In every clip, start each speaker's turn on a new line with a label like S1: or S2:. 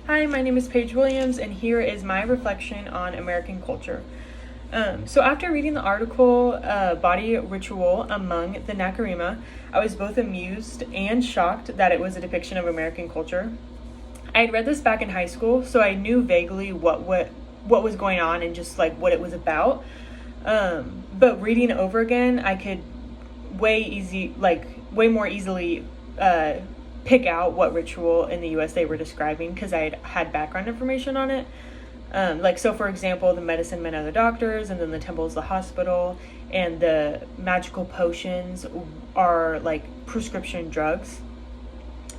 S1: Hi, my name is Paige Williams, and here is my reflection on American culture. So after reading the article, Body Ritual Among the Nakarima, I was both amused and shocked that it was a depiction of American culture. I had read this back in high school, so I knew vaguely what was going on and just like what it was about. But reading it over again, I could way more easily pick out what ritual in the US they were describing because I had background information on it. So for example, the medicine men are the doctors, and then the temple is the hospital, and the magical potions are like prescription drugs.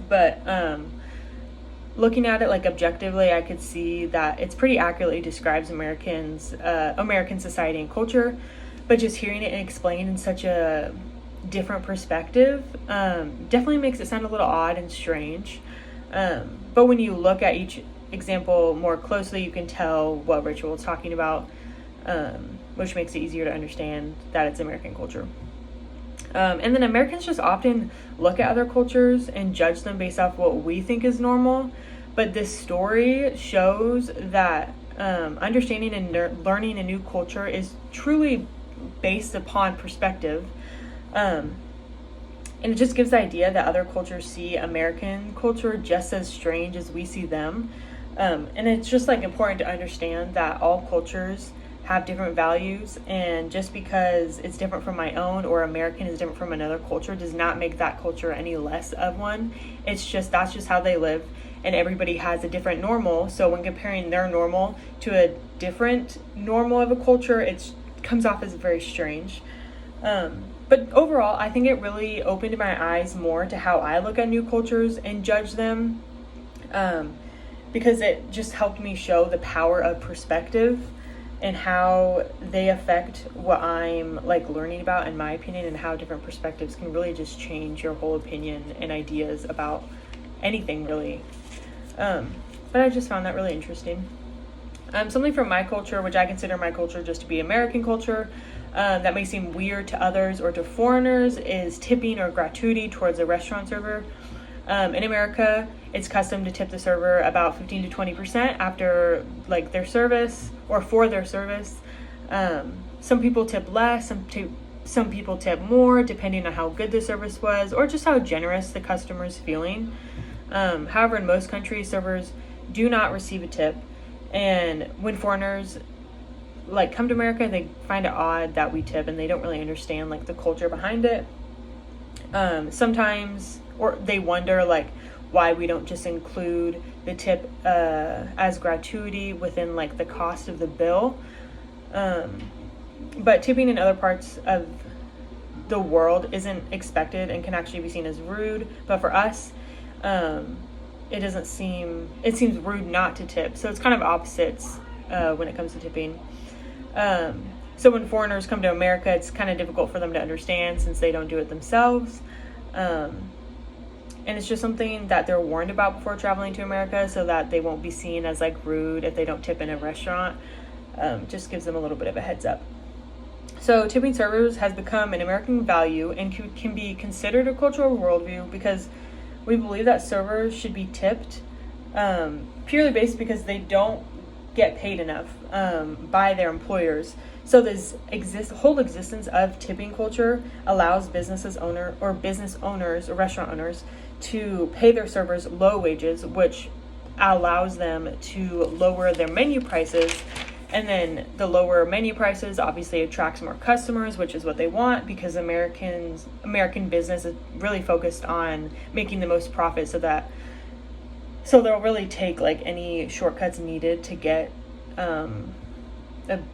S1: But looking at it like objectively, I could see that it's pretty accurately describes American society and culture. But just hearing it explained in such a different perspective definitely makes it sound a little odd and strange. But when you look at each example more closely, you can tell what ritual it's talking about, which makes it easier to understand that it's American culture. And then Americans just often look at other cultures and judge them based off what we think is normal. But this story shows that understanding and learning a new culture is truly based upon perspective. And it just gives the idea that other cultures see American culture just as strange as we see them. And it's just like important to understand that all cultures have different values, and just because it's different from my own or American is different from another culture does not make that culture any less of one. It's just that's just how they live, and everybody has a different normal. So when comparing their normal to a different normal of a culture, it comes off as very strange. But overall, I think it really opened my eyes more to how I look at new cultures and judge them, because it just helped me show the power of perspective and how they affect what I'm like learning about, in my opinion, and how different perspectives can really just change your whole opinion and ideas about anything, really. But I just found that really interesting. Something from my culture, which I consider my culture just to be American culture, that may seem weird to others or to foreigners, is tipping or gratuity towards a restaurant server. In America, it's custom to tip the server about 15 to 20% after like their service or for their service. Some people tip less, some people tip more, depending on how good the service was or just how generous the customer's feeling. However, in most countries, servers do not receive a tip, and when foreigners like come to America, they find it odd that we tip, and they don't really understand like the culture behind it. Sometimes, or they wonder like why we don't just include the tip as gratuity within like the cost of the bill. But tipping in other parts of the world isn't expected and can actually be seen as rude. But for us, it seems rude not to tip. So it's kind of opposites when it comes to tipping. So when foreigners come to America, it's kind of difficult for them to understand since they don't do it themselves. And it's just something that they're warned about before traveling to America so that they won't be seen as like rude if they don't tip in a restaurant. Just gives them a little bit of a heads up. So tipping servers has become an American value and can be considered a cultural worldview because we believe that servers should be tipped purely based because they don't get paid enough by their employers. So this whole existence of tipping culture allows business owners or restaurant owners to pay their servers low wages, which allows them to lower their menu prices. And then the lower menu prices obviously attracts more customers, which is what they want because American business is really focused on making the most profit, so they'll really take like any shortcuts needed to get a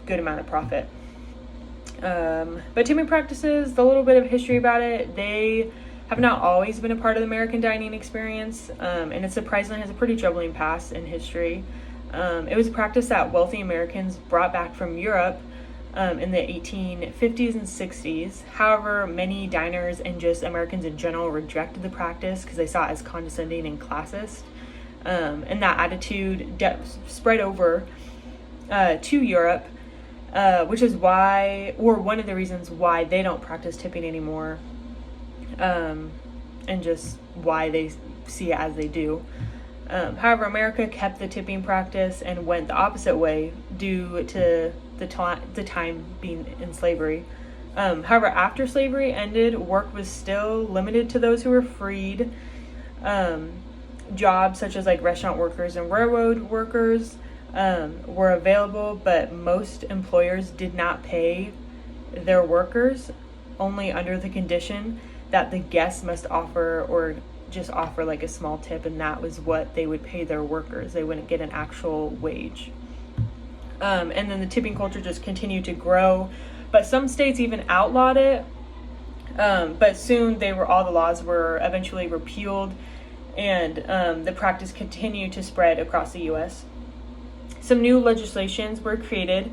S1: good amount of profit. But tipping practices, the little bit of history about it, they have not always been a part of the American dining experience, and it surprisingly has a pretty troubling past in history. It was a practice that wealthy Americans brought back from Europe in the 1850s and 60s. However, many diners and just Americans in general rejected the practice because they saw it as condescending and classist. And that attitude spread over to Europe, which is why, or one of the reasons why they don't practice tipping anymore, and just why they see it as they do. However, America kept the tipping practice and went the opposite way due to the time being in slavery. However, after slavery ended, work was still limited to those who were freed. Jobs such as like restaurant workers and railroad workers were available, but most employers did not pay their workers, only under the condition that the guests must offer or just offer like a small tip, and that was what they would pay their workers. They wouldn't get an actual wage. And then the tipping culture just continued to grow, but some states even outlawed it. But soon all the laws were eventually repealed, and the practice continued to spread across the U.S. Some new legislations were created,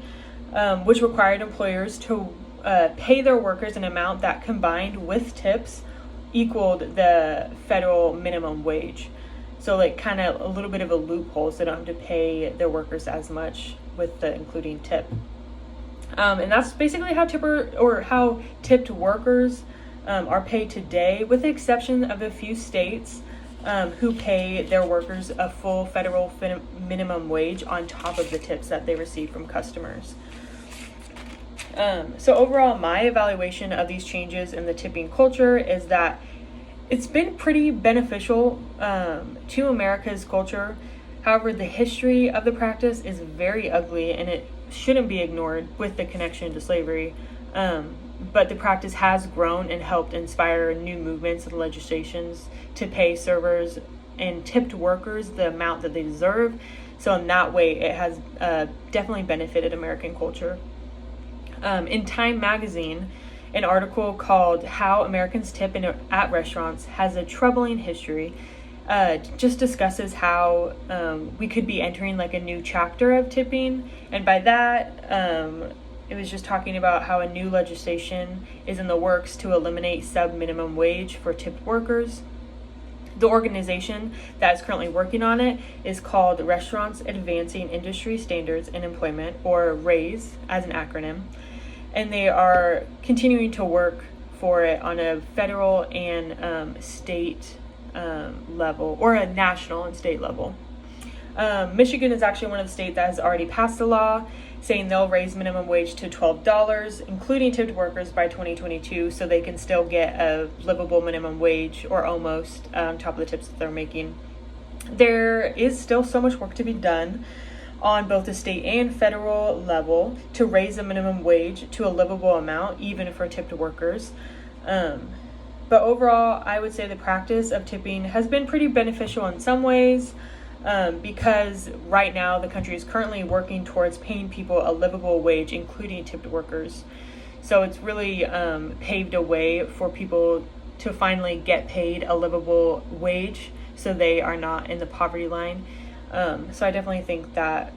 S1: which required employers to pay their workers an amount that, combined with tips, equaled the federal minimum wage. So like kind of a little bit of a loophole, so they don't have to pay their workers as much with the including tip. And that's basically how tipped workers are paid today, with the exception of a few states who pay their workers a full federal minimum wage on top of the tips that they receive from customers. So overall, my evaluation of these changes in the tipping culture is that it's been pretty beneficial to America's culture. However, the history of the practice is very ugly, and it shouldn't be ignored with the connection to slavery. But the practice has grown and helped inspire new movements and legislations to pay servers and tipped workers the amount that they deserve. So in that way, it has definitely benefited American culture. In Time magazine, an article called "How Americans Tip at Restaurants Has a Troubling History" just discusses how we could be entering like a new chapter of tipping. And by that, it was just talking about how a new legislation is in the works to eliminate sub-minimum wage for tipped workers. The organization that is currently working on it is called Restaurants Advancing Industry Standards in Employment, or RAISE as an acronym. And they are continuing to work for it on a federal and state level, or a national and state level. Michigan is actually one of the states that has already passed a law saying they'll raise minimum wage to $12, including tipped workers, by 2022, so they can still get a livable minimum wage, or almost, on top of the tips that they're making. There is still so much work to be done on both the state and federal level to raise the minimum wage to a livable amount, even for tipped workers. But overall, I would say the practice of tipping has been pretty beneficial in some ways, because right now the country is currently working towards paying people a livable wage, including tipped workers. So it's really paved a way for people to finally get paid a livable wage, so they are not in the poverty line. So I definitely think that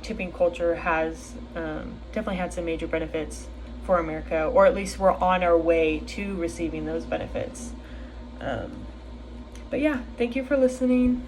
S1: tipping culture has definitely had some major benefits for America, or at least we're on our way to receiving those benefits. But yeah, thank you for listening.